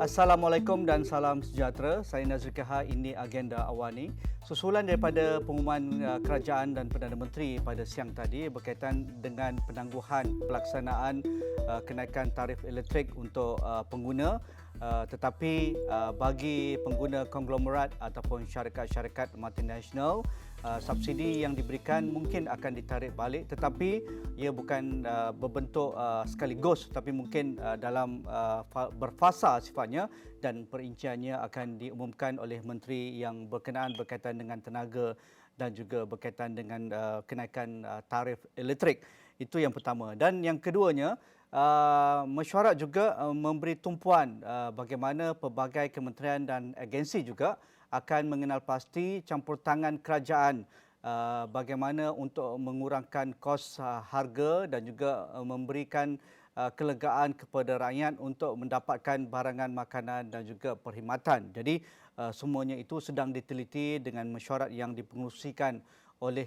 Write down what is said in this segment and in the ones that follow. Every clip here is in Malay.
Assalamualaikum dan salam sejahtera. Saya Nazri Kehar, ini agenda awani. Susulan daripada pengumuman kerajaan dan Perdana Menteri pada siang tadi berkaitan dengan penangguhan pelaksanaan kenaikan tarif elektrik untuk pengguna, tetapi bagi pengguna konglomerat ataupun syarikat-syarikat multinasional, subsidi yang diberikan mungkin akan ditarik balik, tetapi ia bukan berbentuk sekaligus, tapi mungkin dalam berfasa sifatnya, dan perinciannya akan diumumkan oleh menteri yang berkenaan berkaitan dengan tenaga dan juga berkaitan dengan kenaikan tarif elektrik. Itu yang pertama. Dan yang keduanya, mesyuarat juga memberi tumpuan bagaimana pelbagai kementerian dan agensi juga akan mengenal pasti campur tangan kerajaan bagaimana untuk mengurangkan kos harga dan juga memberikan kelegaan kepada rakyat untuk mendapatkan barangan makanan dan juga perkhidmatan. Jadi semuanya itu sedang diteliti dengan mesyuarat yang dipengerusikan oleh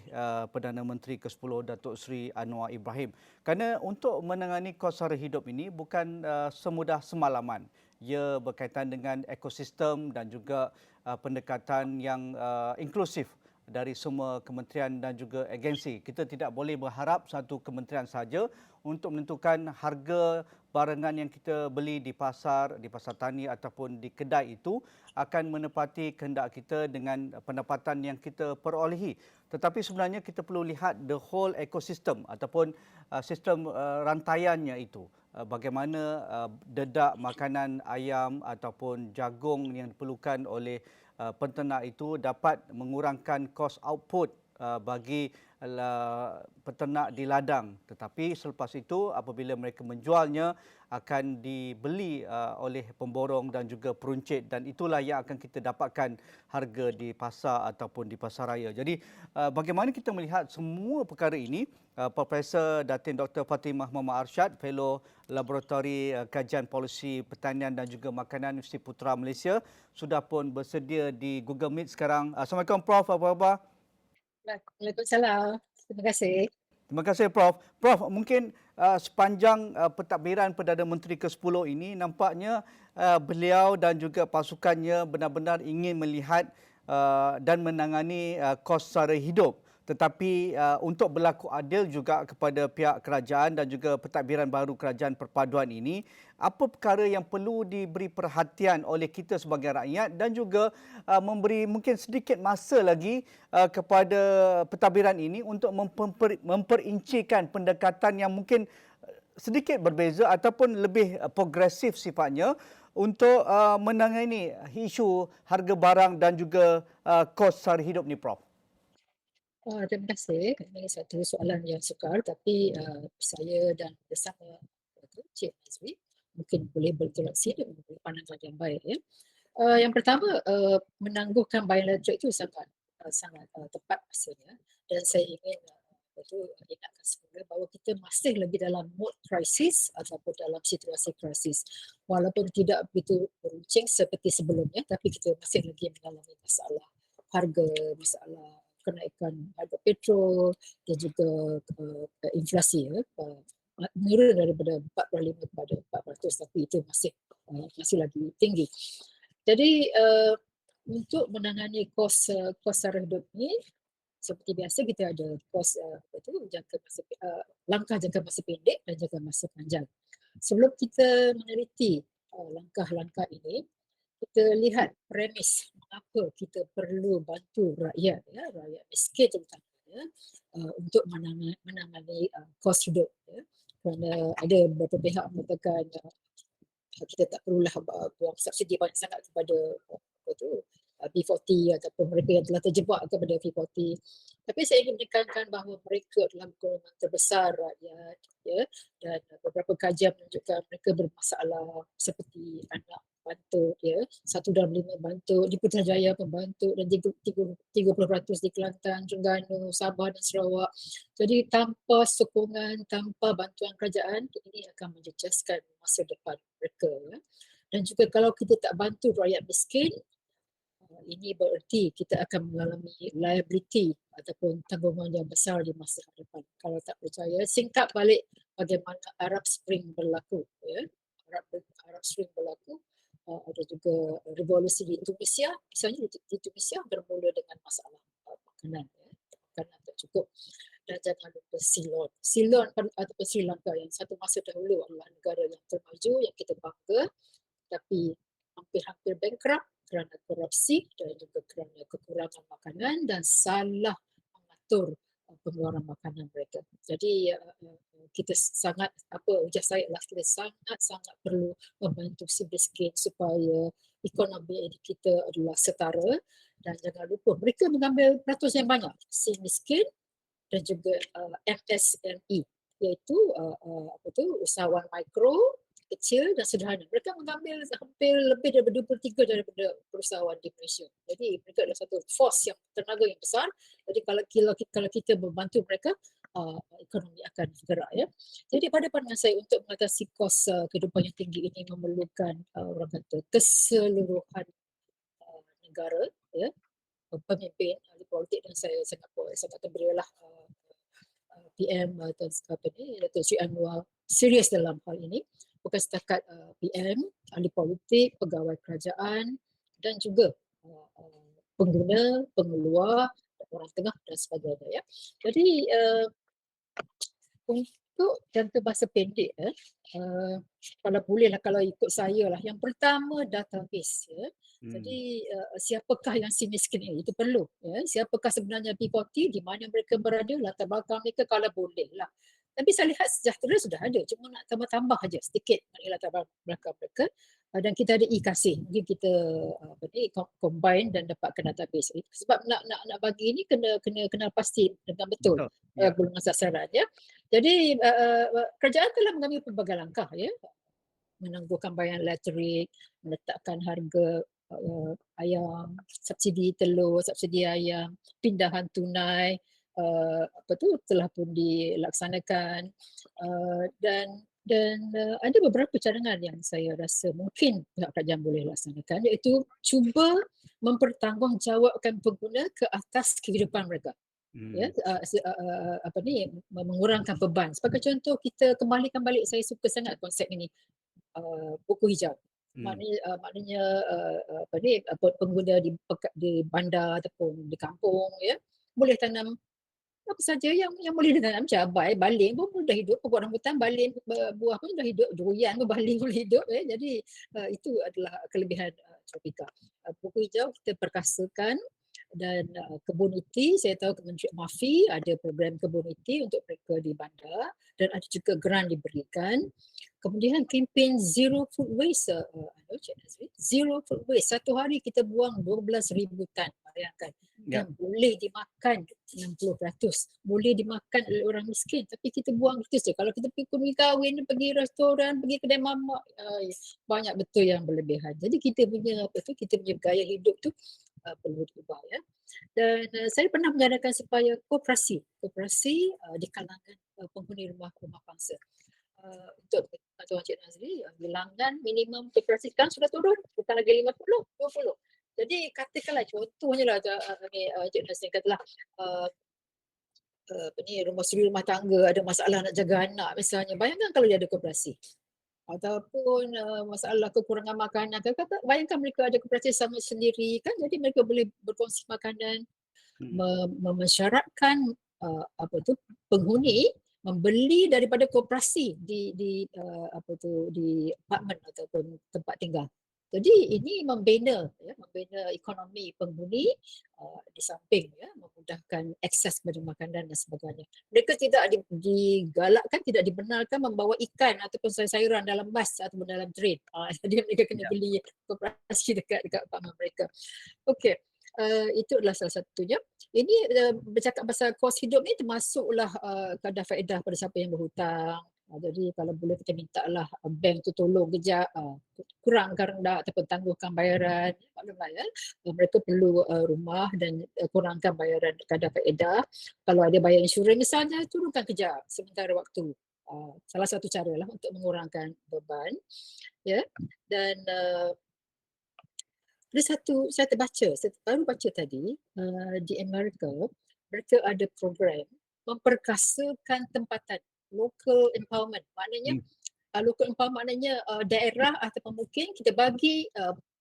Perdana Menteri ke-10 Datuk Seri Anwar Ibrahim. Kerana untuk menangani kos sara hidup ini bukan semudah semalaman. Ia berkaitan dengan ekosistem dan juga pendekatan yang inklusif dari semua kementerian dan juga agensi. Kita tidak boleh berharap satu kementerian saja untuk menentukan harga barangan yang kita beli di pasar tani ataupun di kedai itu akan menepati kehendak kita dengan pendapatan yang kita perolehi. Tetapi sebenarnya kita perlu lihat the whole ecosystem ataupun sistem rantaiannya itu. Bagaimana dedak makanan ayam ataupun jagung yang diperlukan oleh penternak itu dapat mengurangkan kos output bagi peternak di ladang. Tetapi selepas itu apabila mereka menjualnya akan dibeli oleh pemborong dan juga peruncit, dan itulah yang akan kita dapatkan harga di pasar ataupun di pasaraya. Jadi bagaimana kita melihat semua perkara ini, Profesor Datin Dr. Fatimah Muhammad Arsyad, Fellow Laboratori Kajian Polisi Pertanian dan juga Makanan Universiti Putra Malaysia, sudah pun bersedia di Google Meet sekarang. Assalamualaikum Prof, apa khabar? Waalaikumsalam. Terima kasih. Terima kasih Prof. Prof, mungkin sepanjang pentadbiran Perdana Menteri ke-10 ini nampaknya beliau dan juga pasukannya benar-benar ingin melihat dan menangani kos sara hidup. Tetapi untuk berlaku adil juga kepada pihak kerajaan dan juga pentadbiran baru kerajaan perpaduan ini, apa perkara yang perlu diberi perhatian oleh kita sebagai rakyat dan juga memberi mungkin sedikit masa lagi kepada pentadbiran ini untuk memperincikan pendekatan yang mungkin sedikit berbeza ataupun lebih progresif sifatnya untuk menangani isu harga barang dan juga kos sara hidup ni, Prof. Terima kasih. Ini satu soalan yang sukar, tapi saya dan bersama Cik Nazri mungkin boleh bertolak sini memberi pandangan yang baik. Ya. Yang pertama, menangguhkan bayan elektrik itu sangat tepat masanya, dan saya ingin ingatkan semula bahawa kita masih lagi dalam mode krisis ataupun dalam situasi krisis. Walaupun tidak begitu beruncing seperti sebelumnya, tapi kita masih lagi mengalami masalah harga, masalah kenaikan harga petrol dan juga inflasi, menurun daripada 45 kepada 400, tapi itu masih lagi tinggi. Jadi untuk menangani kos sara hidup ni, seperti biasa kita ada langkah jangka masa pendek dan jangka masa panjang. Sebelum kita meneliti langkah-langkah ini, kita lihat premis mengapa kita perlu bantu rakyat, rakyat miskin terutamanya, untuk menangani kos hidup. Kerana ada beberapa pihak mengatakan kita tak perlulah buang subsidi banyak sangat kepada B40 ataupun mereka yang telah terjebak kepada V40. Tapi saya ingin menekankan bahawa mereka adalah golongan terbesar rakyat, dan beberapa kajian menunjukkan mereka bermasalah seperti anak bantuk, 1/5 bantuk di Putrajaya pun bantuk, dan 30% di Kelantan, Terengganu, Sabah dan Sarawak. Jadi tanpa sokongan, tanpa bantuan kerajaan, ini akan menjejaskan masa depan mereka. Dan juga kalau kita tak bantu rakyat miskin, ini bererti kita akan mengalami liability ataupun tanggungan yang besar di masa hadapan. Kalau tak percaya, singkat balik bagaimana Arab Spring berlaku. Arab Spring berlaku ada juga revolusi di Indonesia. Misalnya di Indonesia bermula dengan masalah makanan, makanan tak cukup. Dan jangan lupa Ceylon. Ceylon ataupun Sri Lanka yang satu masa dahulu adalah negara yang termaju yang kita bangga, tapi hampir-hampir bankrupt kerana korupsi dan juga kerana kekurangan makanan dan salah mengatur pengeluaran makanan mereka. Jadi kita sangat, ujar saya adalah kita sangat-sangat perlu membantu si miskin supaya ekonomi kita adalah setara, dan jangan lupa mereka mengambil peratus yang banyak, si miskin dan juga MSME, iaitu usahawan mikro, kecil dan sederhana. Mereka mengambil hampir lebih daripada 23 daripada perusahaan di Malaysia. Jadi mereka adalah satu force yang tenaga yang besar. Jadi kalau kita membantu mereka, ekonomi akan bergerak, ya. Jadi pada pandangan saya untuk mengatasi kos kehidupan yang tinggi ini memerlukan orang kata keseluruhan negara, ya, pemimpin ahli politik, dan saya sangat berilah PM Dato' Sri Anwar serius dalam hal ini, bukan setakat PM, ahli politik, pegawai kerajaan dan juga pengguna, pengeluar, orang tengah dan sebagainya, ya. Jadi untuk jangka masa pendek, kalau bolehlah, kalau ikut saya lah, yang pertama database, ya. Jadi siapakah yang si miskin ini, itu perlu, ya. Siapakah sebenarnya P40, di mana mereka berada, latar belakang mereka kalau boleh lah. Tapi saya lihat sejahtera sudah ada, cuma nak tambah-tambah saja sedikit latar belakang mereka. Dan kita ada e-kasih, mungkin kita combine dan dapatkan database. Sebab nak bagi ini kena kenal pasti dengan betul golongan sasaran, ya. Jadi kerajaan telah mengambil pelbagai langkah, ya, menangguhkan bayaran elektrik, meletakkan harga ayam, subsidi telur, subsidi ayam, pindahan tunai, telah pun dilaksanakan, dan ada beberapa cadangan yang saya rasa mungkin pihak kerajaan boleh laksanakan, iaitu cuba mempertanggungjawabkan pengguna ke atas kehidupan mereka. Ya, mengurangkan beban. Sebagai contoh, kita kembalikan balik, saya suka sangat konsep ini, buku hijau. Maknanya pengguna di bandar ataupun di kampung, ya, boleh tanam apa saja yang boleh ditanam, cabai, baling pun dah hidup, pokok rambutan, baling, buah pun dah hidup, durian pun baling boleh hidup, ya. Jadi itu adalah kelebihan tropika. Buku hijau kita perkasakan, dan community, saya tahu Kementerian MAFI ada program community untuk mereka di bandar, dan ada juga grant diberikan. Kemudian kempen zero food waste, zero food waste. Satu hari kita buang 12,000 tan, bayangkan. Dan boleh dimakan 60%, boleh dimakan oleh orang miskin, tapi kita buang itu saja. Kalau kita pergi kahwin, pergi restoran, pergi kedai mamak, banyak betul yang berlebihan. Jadi kita punya gaya hidup tu perlu diubah, ya. Dan saya pernah menyarankan supaya koperasi di kalangan penghuni rumah pangsa. Untuk Tuan Cik Nazri, bilangan minimum koperasi sekarang sudah turun, bukan lagi 50, 20. Jadi katakanlah contohnya lah, Cik Nazri katalah rumah tangga ada masalah nak jaga anak misalnya, bayangkan kalau dia ada koperasi. Ataupun masalah kekurangan makanan, bayangkan mereka ada koperasi sama sendiri, kan, jadi mereka boleh berkongsi makanan, mensyaratkan penghuni membeli daripada koperasi di apartmen ataupun tempat tinggal. Jadi ini membina ekonomi penghuni, di samping, ya, memudahkan akses kepada makanan dan sebagainya. Mereka tidak digalakkan, tidak dibenarkan membawa ikan ataupun sayur-sayuran dalam bas ataupun dalam train. Jadi mereka kena beli koperasi dekat apartmen mereka. Okey. Itu adalah salah satunya. Ini bercakap pasal kos hidup ni termasuklah kadar faedah pada siapa yang berhutang. Jadi kalau boleh kita mintalah bank tu tolong kejap, kurangkan rendah ataupun tangguhkan bayaran. Maklumlah, ya, mereka perlu rumah dan kurangkan bayaran kadar faedah. Kalau ada bayar insurans misalnya, turunkan kejap sementara waktu. Salah satu cara lah untuk mengurangkan beban, ya. Dan saya baru baca tadi, di Amerika mereka ada program memperkasakan tempatan, local empowerment. Maknanya local empowerment maknanya daerah ataupun mungkin kita bagi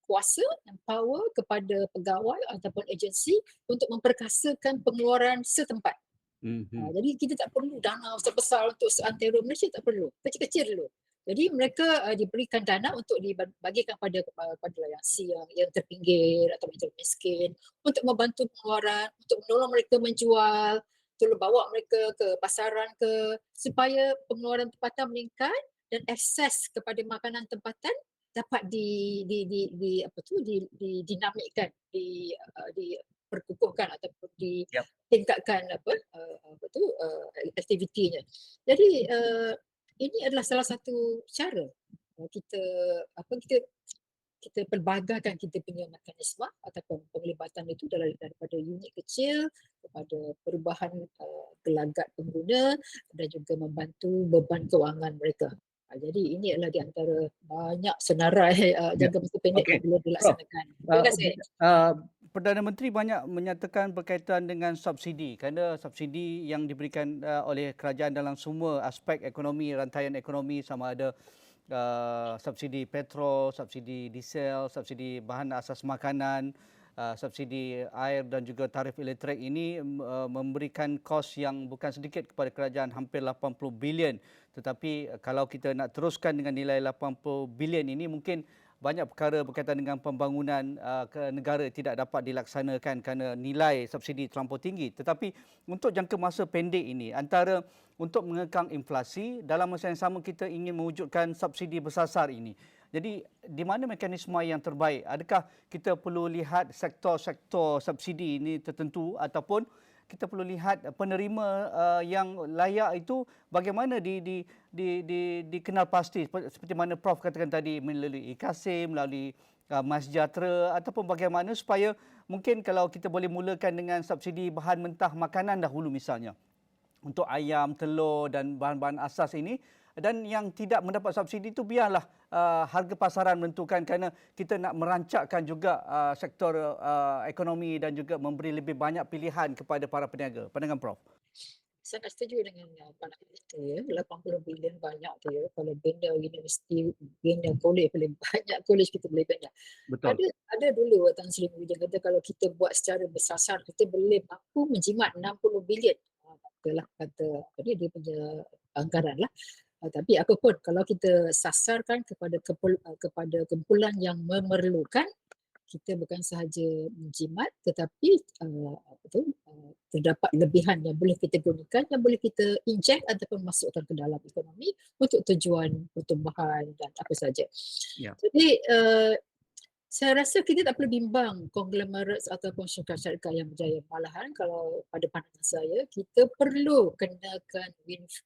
kuasa dan power kepada pegawai ataupun agensi untuk memperkasakan pengeluaran setempat. Jadi kita tak perlu dana besar-besar untuk seantero Malaysia, tak perlu. Kecil-kecil dulu. Jadi mereka diberikan dana untuk dibagikan pada yang terpinggir atau yang termiskin untuk membantu pengeluaran, untuk menolong mereka menjual, tolong bawa mereka ke pasaran supaya pengeluaran tempatan meningkat dan akses kepada makanan tempatan dapat dinamikkan, diperkukuhkan ataupun Yap. tingkatkan aktivitinya. Jadi ini adalah salah satu cara kita pelbagaikan kita punya mekanisme ataupun penglibatan itu daripada unit kecil kepada perubahan gelagat pengguna dan juga membantu beban kewangan mereka. Jadi ini adalah di antara banyak senarai jangka masa pendek Okey. yang boleh dilaksanakan. Terima kasih. Perdana Menteri banyak menyatakan berkaitan dengan subsidi kerana subsidi yang diberikan oleh kerajaan dalam semua aspek ekonomi, rantaian ekonomi, sama ada subsidi petrol, subsidi diesel, subsidi bahan asas makanan, subsidi air dan juga tarif elektrik ini memberikan kos yang bukan sedikit kepada kerajaan, hampir 80 bilion. Tetapi kalau kita nak teruskan dengan nilai 80 bilion ini, mungkin banyak perkara berkaitan dengan pembangunan ke negara tidak dapat dilaksanakan kerana nilai subsidi terlampau tinggi. Tetapi untuk jangka masa pendek ini, antara untuk mengekang inflasi, dalam masa yang sama kita ingin mewujudkan subsidi bersasar ini. Jadi di mana mekanisme yang terbaik? Adakah kita perlu lihat sektor-sektor subsidi ini tertentu ataupun kita perlu lihat penerima yang layak itu bagaimana dikenal pasti, seperti mana Prof katakan tadi, melalui e-Kasim, melalui MySejahtera, ataupun bagaimana supaya mungkin kalau kita boleh mulakan dengan subsidi bahan mentah makanan dahulu misalnya untuk ayam, telur dan bahan-bahan asas ini, dan yang tidak mendapat subsidi itu biarlah harga pasaran menentukan kerana kita nak merancakkan juga sektor ekonomi dan juga memberi lebih banyak pilihan kepada para peniaga. Pandangan Prof. Sangat setuju dengan pandangan itu ya. 80 bilion banyak tu ya. Kalau bina universiti, bina kolej, paling banyak kolej kita boleh bina. Betul. Ada dulu Tan Sri Muhyiddin kata kalau kita buat secara bersasar kita boleh mampu menjimat 60 bilion. Kata dia punya anggaran lah. Tapi apapun kalau kita sasarkan kepada kumpulan yang memerlukan, kita bukan sahaja menjimat tetapi terdapat lebihan yang boleh kita gunakan, yang boleh kita inject ataupun masukkan ke dalam ekonomi untuk tujuan pertumbuhan dan apa saja. Ya. Jadi saya rasa kita tak perlu bimbang konglomerat ataupun syarikat-syarikat yang berjaya. Malahan kalau pada pandangan saya, kita perlu kenakan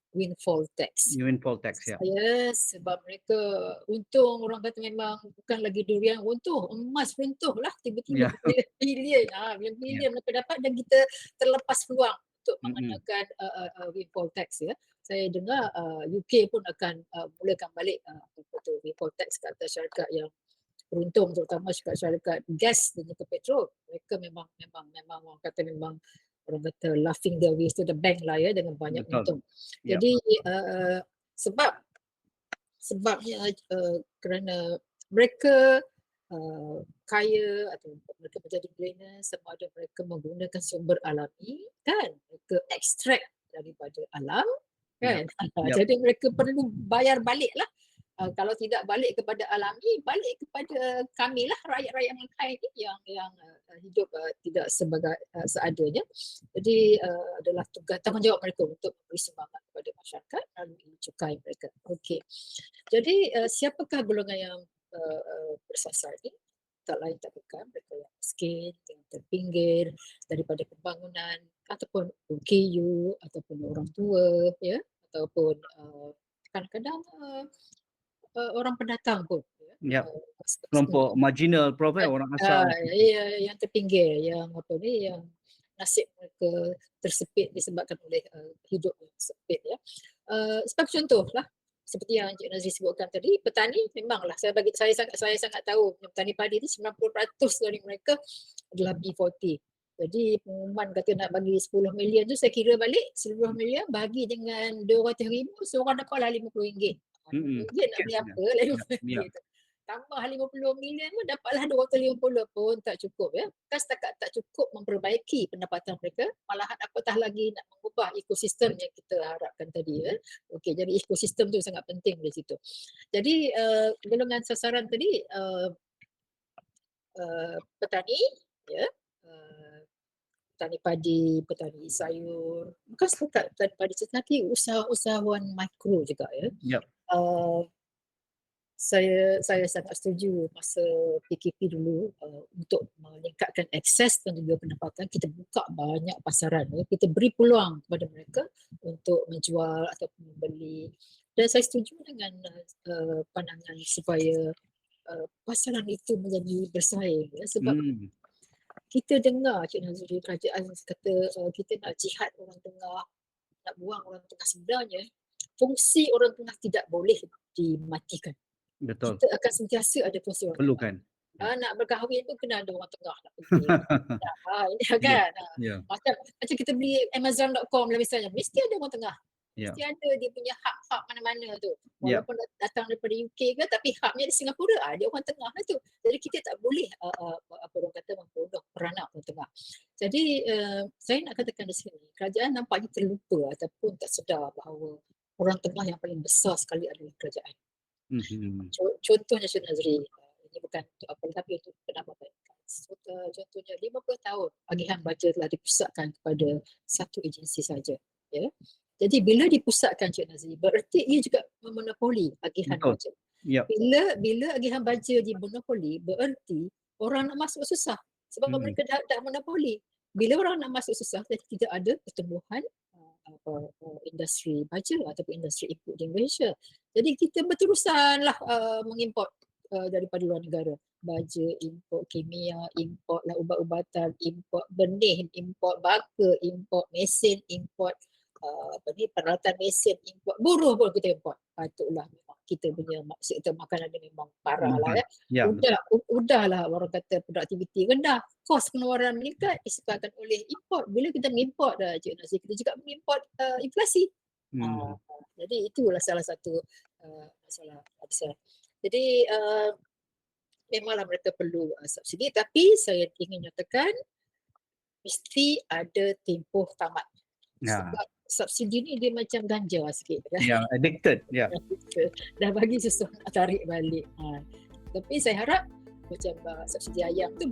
windfall tax. Windfall tax, ya. Sebab mereka untung, orang kata memang bukan lagi durian runtuh, emas runtuh lah tiba-tiba. Bilion mereka dapat dan kita terlepas peluang untuk mengenakan windfall tax ya. Saya dengar UK pun akan mulakan balik windfall tax ke atas syarikat yang beruntung, terutama syarikat gas dan juga petrol. Mereka memang orang kata laughing their ways to the bank lah ya, dengan banyak untung. Jadi sebabnya kerana mereka kaya atau mereka menjadi billionaire sama ada mereka menggunakan sumber alami kan, mereka extract daripada alam kan. Jadi mereka perlu bayar balik lah. Kalau tidak balik kepada alami, balik kepada kami lah, rakyat-rakyat Melaka ini yang hidup tidak seadanya. Jadi adalah tanggungjawab mereka untuk memberi semangat kepada masyarakat melalui cukai mereka. Okey. Jadi siapakah golongan yang bersasar ini? Tak lain tak bukan mereka yang miskin, yang terpinggir daripada pembangunan ataupun OKU ataupun orang tua ya, ataupun kadang-kadang orang pendatang pun ya. Kelompok marginal, Prof, orang asal. Yang terpinggir, yang nasib mereka tersepit disebabkan oleh hidup yang sempit ya. Sebagai contoh lah, seperti yang Encik Nazri sebutkan tadi, petani memanglah saya sangat tahu petani padi itu 90% dari mereka adalah B40. Jadi pengumuman kata nak bagi 10 million tu saya kira balik 10 million bagi dengan 200,000, seorang dapat lah RM50. Mm-mm. Dia nak beli Cash apa dia. lain Ya, ya. gitu. Tambah 50 million pun dapatlah 250 pun tak cukup ya. Kan setakat tak cukup memperbaiki pendapatan mereka, malahan apatah lagi nak mengubah ekosistem yang kita harapkan tadi ya. Okey, jadi ekosistem tu sangat penting di situ. Jadi golongan sasaran tadi petani ya, petani padi, petani sayur, bukan setakat petani padi tetapi usahawan mikro juga ya. Yep. Uh, saya sangat setuju masa PKP dulu untuk meningkatkan akses dan juga pendapatan. Kita buka banyak pasaran ya. Kita beri peluang kepada mereka untuk menjual ataupun membeli. Dan saya setuju dengan pandangan supaya pasaran itu menjadi bersaing ya. Sebab kita dengar Cik Nazri kerajaan kata kita nak jihad orang tengah, nak buang orang tengah. Sebenarnya fungsi orang tengah tidak boleh dimatikan. Betul. Kita akan sentiasa ada fungsi orang tengah. Perlukan. Nak berkahwin tu kena ada orang tengah nak pergi. Ini kan. Ya. Macam kita beli Amazon.com lah misalnya, mesti ada orang tengah. Ya. Mesti ada dia punya hub mana-mana tu. Ya. Walaupun datang daripada UK ke, tapi hubnya di Singapura, ada orang tengah lah tu. Jadi kita tak boleh apa orang kata memproduk peranak orang tengah. Jadi saya nak katakan di sini, kerajaan nampaknya terlupa ataupun tak sedar bahawa orang tengah yang paling besar sekali adalah kerajaan. Contohnya Syed Nazri, ini bukan untuk apa tapi untuk pendapatan. Contohnya 50 tahun agihan baja telah dipusatkan kepada satu agensi saja. Ya. Jadi bila dipusatkan Cik Nazri, bererti ia juga memonopoli agihan baja. Yep. Bila agihan baja dimonopoli, bererti orang nak masuk susah. Sebab mereka dah monopoli. Bila orang nak masuk susah, jadi tidak ada pertumbuhan industri baja ataupun industri input di Malaysia. Jadi kita berterusanlah mengimport daripada luar negara. Baja, import kimia, import lah ubat-ubatan, import benih, import baka, import mesin, import peralatan mesin, import buruh pun kita import. Patutlah memang kita punya sektor makanan ni memang parah lah ya. Udahlah orang kata produktiviti rendah, kos pengeluaran meningkat disebabkan oleh import. Bila kita mengimport Cik Nazri, kita juga mengimport inflasi. Jadi itulah salah satu masalah besar. Jadi memanglah mereka perlu subsidi, tapi saya ingin nyatakan mesti ada tempoh tamat. Sebab subsidi ni dia macam ganja sikit kan. Ya, addicted. Ya. Dah bagi susah nak tarik balik. Tapi saya harap macam subsidi ayam tu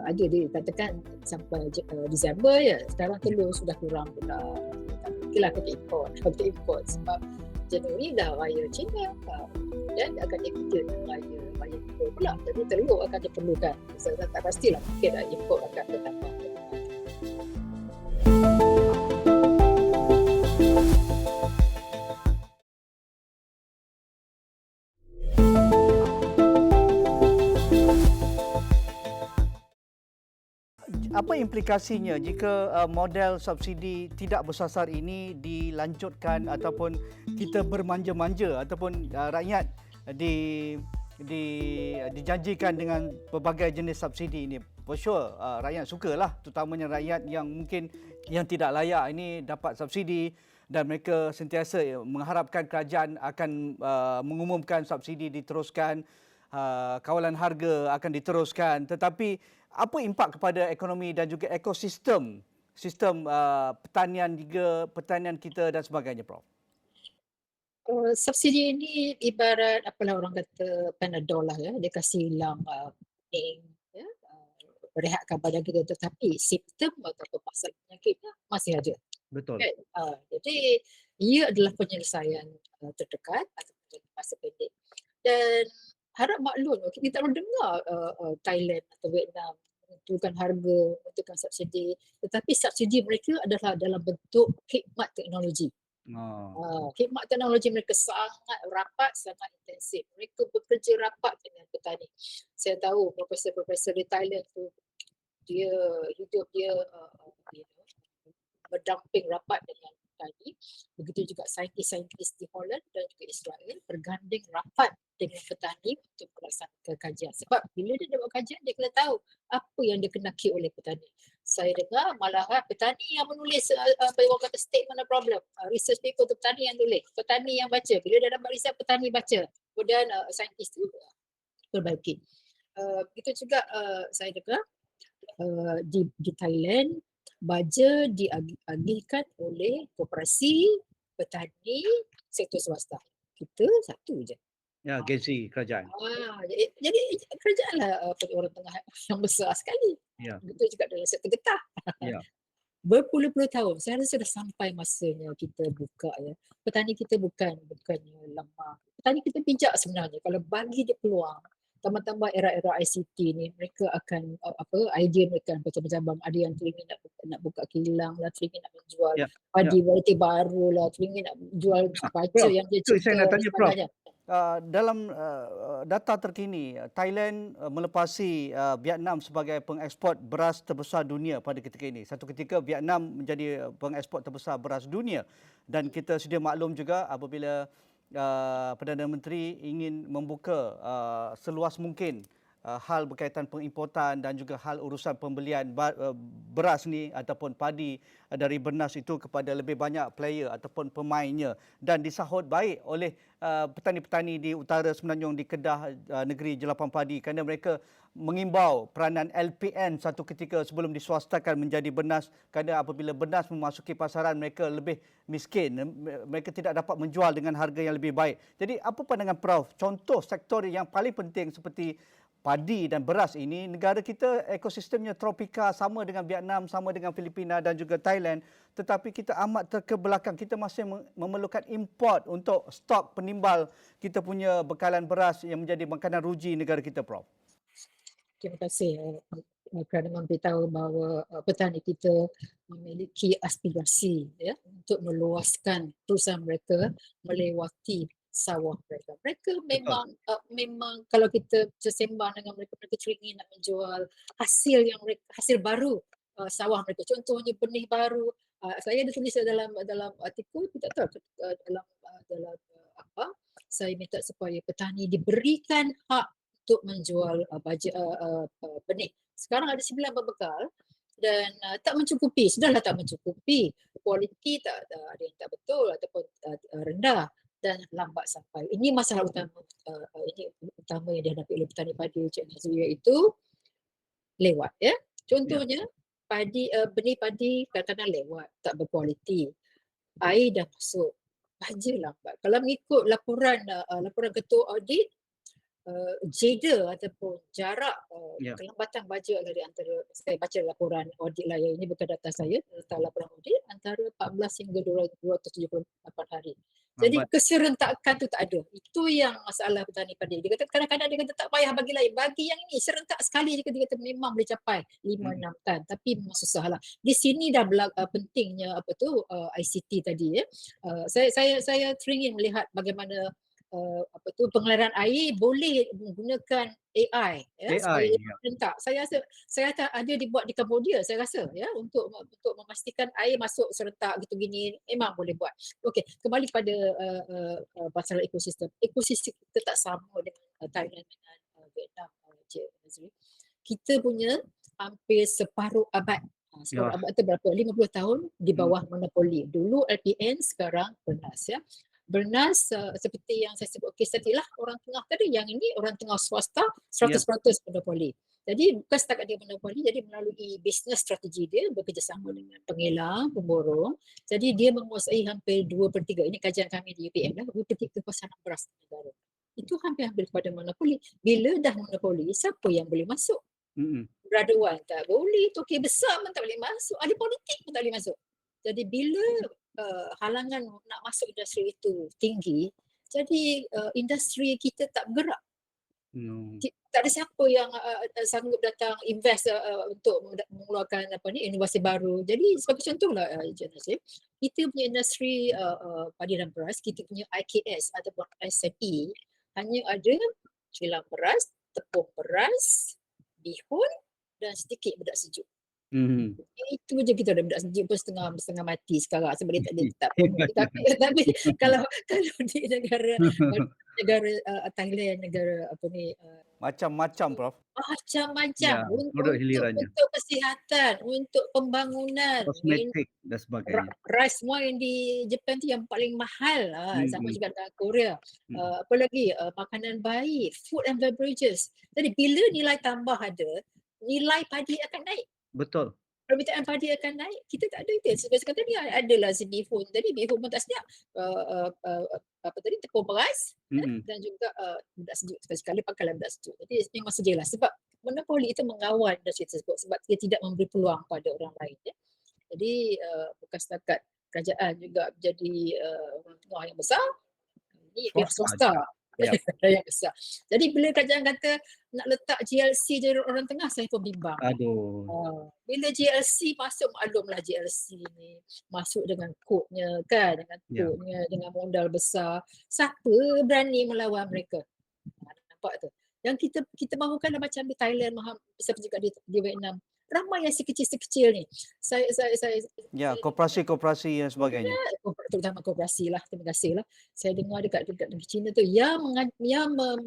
ada dikatakan sampai Disember ya. Sekarang telur sudah kurang pula. Mungkinlah kita import sebab Januari dah raya Cina dan akan kita raya Ipoh pula. Jadi telur akan diperlukan. Saya tak pastilah mungkin import akan bertambah. Apa implikasinya jika model subsidi tidak bersasar ini dilanjutkan ataupun kita bermanja-manja ataupun rakyat dijanjikan dengan berbagai jenis subsidi ini? For sure rakyat sukalah, terutamanya rakyat yang mungkin yang tidak layak ini dapat subsidi dan mereka sentiasa mengharapkan kerajaan akan mengumumkan subsidi diteruskan, kawalan harga akan diteruskan, tetapi apa impak kepada ekonomi dan juga ekosistem pertanian juga pertanian kita dan sebagainya, Prof? Subsidi ini ibarat apalah orang kata Panadol lah ya, dia kasih hilang pening ya, rehatkan badan kita, tetapi simptom atau masalah penyakitnya masih ada. Betul. Okay? Jadi ia adalah penyelesaian terdekat atau masa pendek. Dan harap maklum, kita tak dengar Thailand atau Vietnam menentukan harga, menentukan subsidi, tetapi subsidi mereka adalah dalam bentuk khidmat teknologi. Khidmat teknologi mereka sangat rapat, sangat intensif. Mereka bekerja rapat dengan petani. Saya tahu profesor-profesor di Thailand tu dia hidup dia berdamping rapat dengan petani. Begitu juga saintis-saintis di Holland dan juga Israel berganding rapat dengan petani untuk melaksanakan kajian. Sebab bila dia buat kajian, dia kena tahu apa yang dikenaki oleh petani. Saya dengar malahan petani yang menulis orang kata statement of problem, research paper tu petani yang tulis, petani yang baca. Bila dah dapat riset, petani baca. Kemudian saintis tu perbaiki. Begitu juga saya dengar di Thailand baja diagihkan oleh koperasi, petani, sektor swasta. Kita satu je. Ya, agensi kerajaan. Jadi kerajaan lah orang tengah yang besar sekali. Ya. Begitu juga dalam sektor getah. Ya. Berpuluh-puluh tahun. Saya rasa dah sampai masanya kita buka ya. Petani kita bukannya lemah. Petani kita bijak sebenarnya. Kalau bagi dia peluang, tambah-tambah era-era ICT ni, mereka akan idea mereka akan bercabang-cabang. Ada yang teringin nak buka kilang lah, teringin nak menjual padi variety baru lah, teringin nak jual baca Prof, yang dia itu cipta saya nak dan tanya Prof. sebagainya. Dalam data terkini, Thailand melepasi Vietnam sebagai pengeksport beras terbesar dunia pada ketika ini. Satu ketika Vietnam menjadi pengeksport terbesar beras dunia, dan kita sedia maklum juga apabila Perdana Menteri ingin membuka seluas mungkin hal berkaitan pengimportan dan juga hal urusan pembelian beras ni ataupun padi dari Bernas itu kepada lebih banyak player ataupun pemainnya, dan disahut baik oleh petani-petani di utara Semenanjung, di Kedah, negeri jelapan padi, kerana mereka mengimbau peranan LPN satu ketika sebelum diswastakan menjadi Bernas, kerana apabila Bernas memasuki pasaran mereka lebih miskin, mereka tidak dapat menjual dengan harga yang lebih baik. Jadi apa pandangan Prof, contoh sektor yang paling penting seperti padi dan beras ini, negara kita ekosistemnya tropika, sama dengan Vietnam, sama dengan Filipina dan juga Thailand, tetapi kita amat terkebelakang. Kita masih memerlukan import untuk stok penimbal kita punya bekalan beras yang menjadi makanan ruji negara kita, Prof. Terima kasih kerana memberitahu bahawa petani kita memiliki aspirasi ya untuk meluaskan perusahaan mereka melewati sawah mereka. Mereka memang kalau kita sembang dengan mereka, mereka teringin nak menjual hasil baru sawah mereka. Contohnya benih baru. Saya ada tulis dalam artikel, tidak tahu dalam apa. Saya minta supaya petani diberikan hak untuk menjual benih. Sekarang ada 9 berbekal dan tak mencukupi. Sudahlah tak mencukupi. Kualiti tak ada yang tak betul ataupun rendah dan lambat sampai. Ini masalah utama yang dihadapi oleh petani padi Cik Nazri, iaitu lewat ya. Contohnya benih padi kadang-kadang lewat, tak berkualiti. Air dah masuk, baja lambat. Kalau mengikut laporan ketua audit, jeda ataupun jarak kelambatan baja dari antara, saya baca laporan audit lah ya, ini bukan data saya, data laporan audit, antara 14 hingga 278 hari. Jadi keserentakan tu tak ada. Itu yang masalah petani padi. Dia kata kadang-kadang dia kata tak payah bagi lain, bagi yang ini serentak sekali je, dia kata memang boleh capai 5-6 tan, tapi memang susah lah. Di sini dah pentingnya ICT tadi ya. Saya teringin melihat bagaimana pengaliran air boleh menggunakan AI ya, supaya serentak. Saya ada dibuat di Cambodia, saya rasa ya, untuk memastikan air masuk serentak gitu gini, memang boleh buat. Okey, kembali pada masalah ekosistem. Ekosistem kita tak sama dengan Thailand dengan Vietnam, Cik Nazri. Kita punya hampir separuh abad. Separuh abad tu berapa? 50 tahun di bawah monopoli. Dulu LPN, sekarang Bernas ya. Bernas seperti yang saya sebut kes tadi lah, orang tengah tadi, yang ini orang tengah swasta 100% monopoli. Jadi bukan setakat dia monopoli, jadi melalui bisnes strategi dia bekerjasama dengan pengelang, pemborong. Jadi dia menguasai hampir 2/3. Ini kajian kami di UPM lah, 2/3 pasaran beras negara. Itu hampir-hampir kepada monopoli. Bila dah monopoli, siapa yang boleh masuk? Graduan tak boleh, toke besar pun tak boleh masuk, ahli politik pun tak boleh masuk. Jadi bila halangan nak masuk industri itu tinggi, jadi industri kita tak bergerak. Tak ada siapa yang sanggup datang invest untuk mengeluarkan inovasi baru. Jadi sebagai contohlah kita punya industri padi dan beras, kita punya IKS ataupun SME hanya ada kilang beras, tepung beras, bihun dan sedikit bedak sejuk. Mhm. Itu je kita dah budak sejuk pun setengah mati sekarang sebab dia tak bunuh. Tapi kalau kalau di negara Thailand, negara apa ni, Macam-macam Prof. macam-macam Ya, turut gilirannya. untuk kesihatan, untuk pembangunan, Kosmetik dan sebagainya. rice semua yang di Jepun tu yang paling mahal, sama Mhm, juga dengan Korea. mhm. Apa lagi, makanan baik, food and beverages. Jadi bila nilai tambah ada, nilai padi akan naik. Betul. Permintaan padi akan naik, kita tak ada itu. Sebab sekarang tadi adalah si bihun tadi, bihun pun tak sedap. Apa tadi, tepung beras, Mhm. dan juga, budak sejuk, sekali-sekala pakailah budak sejuk. Jadi memang sejalah sebab monopoli itu mengawal industri tersebut sebab dia tidak memberi peluang pada orang lain, ya. Jadi, bukan setakat kerajaan juga jadi, orang tengah yang besar, ini pihak Swasta swasta juga. Ya. yang besar. Jadi bila kerajaan kata nak letak GLC jadi orang tengah, saya pun bimbang. Aduh. Bila GLC masuk, maklumlah GLC ni masuk dengan kodnya kan, Ya. dengan modal besar. Siapa berani melawan mereka? Nampak tu. Yang kita mahukan macam di Thailand, bisa juga di Vietnam. Ramai yang si kecil-kecil ni. Saya Ya, koperasi-koperasi dan sebagainya. terutama koperasi lah, terima kasih lah. Saya dengar dekat negeri China tu yang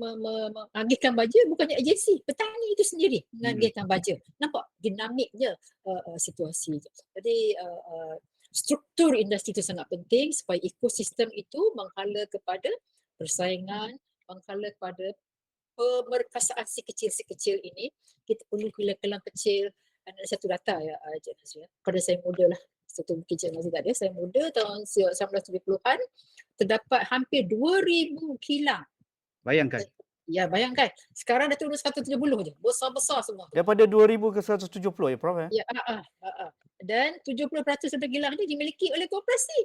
mengagihkan baja bukannya agensi, petani itu sendiri mengagihkan baja. Nampak dinamiknya situasi tu. Jadi struktur industri itu sangat penting supaya ekosistem itu menghala kepada persaingan, menghala kepada pemerkasaan si kecil ini. Kita perlu kilang-kilang kecil. Ada satu data ya, Cik Nazri, ya. Pada saya muda lah, satu mungkin Cik Nazri tak ada, saya muda tahun 1970-an, terdapat hampir 2,000 kilang. Bayangkan. Ya, bayangkan. Sekarang dah turun 170 je. Besar-besar semua. Daripada 2000 ke 170 ya Prof ya? Ya, dan 70% daripada kilang ni dimiliki oleh koperasi.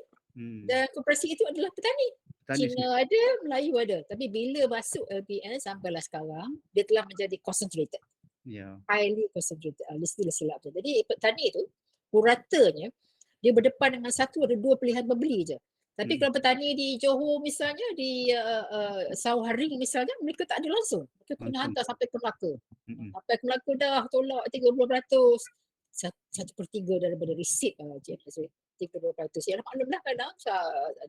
Dan koperasi itu adalah petani. Petani Cina ada, Melayu ada. Tapi bila masuk LPS sampailah sekarang, dia telah menjadi concentrated. Ya. Highly concentrated. Istilah silap tu. Jadi petani tu, puratanya, dia berdepan dengan satu ada dua pilihan pembeli je. Tapi kalau petani di Johor misalnya, di Sawaring misalnya, mereka tak ada langsung. Mereka kena hantar sampai ke Melaka. Sampai ke Melaka dah tolak 30%. 1/3 daripada resit Cik Nazri. 30%. Ya maklumlah kadang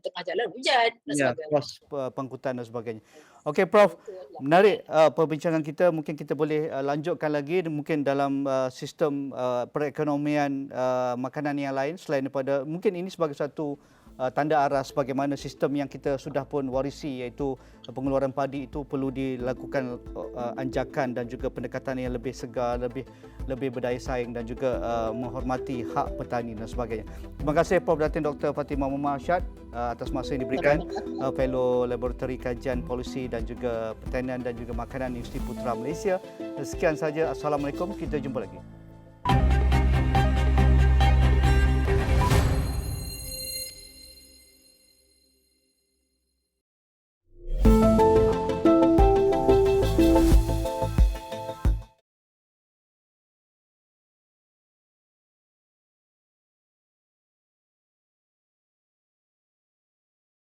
tengah jalan hujan dan Ya, sebagainya. kos pengangkutan dan sebagainya. Okey Prof, menarik perbincangan kita. Mungkin kita boleh lanjutkan lagi mungkin dalam sistem perekonomian makanan yang lain selain daripada mungkin ini sebagai satu tanda aras bagaimana sistem yang kita sudah pun warisi iaitu pengeluaran padi itu perlu dilakukan anjakan dan juga pendekatan yang lebih segar, lebih berdaya saing dan juga menghormati hak petani dan sebagainya. Terima kasih Prof Datin Dr. Fatimah Muhammad Arsyad atas masa yang diberikan, Fellow Laboratory Kajian Polisi dan juga Pertanian dan juga Makanan Universiti Putra Malaysia. Sekian saja. Assalamualaikum. Kita jumpa lagi.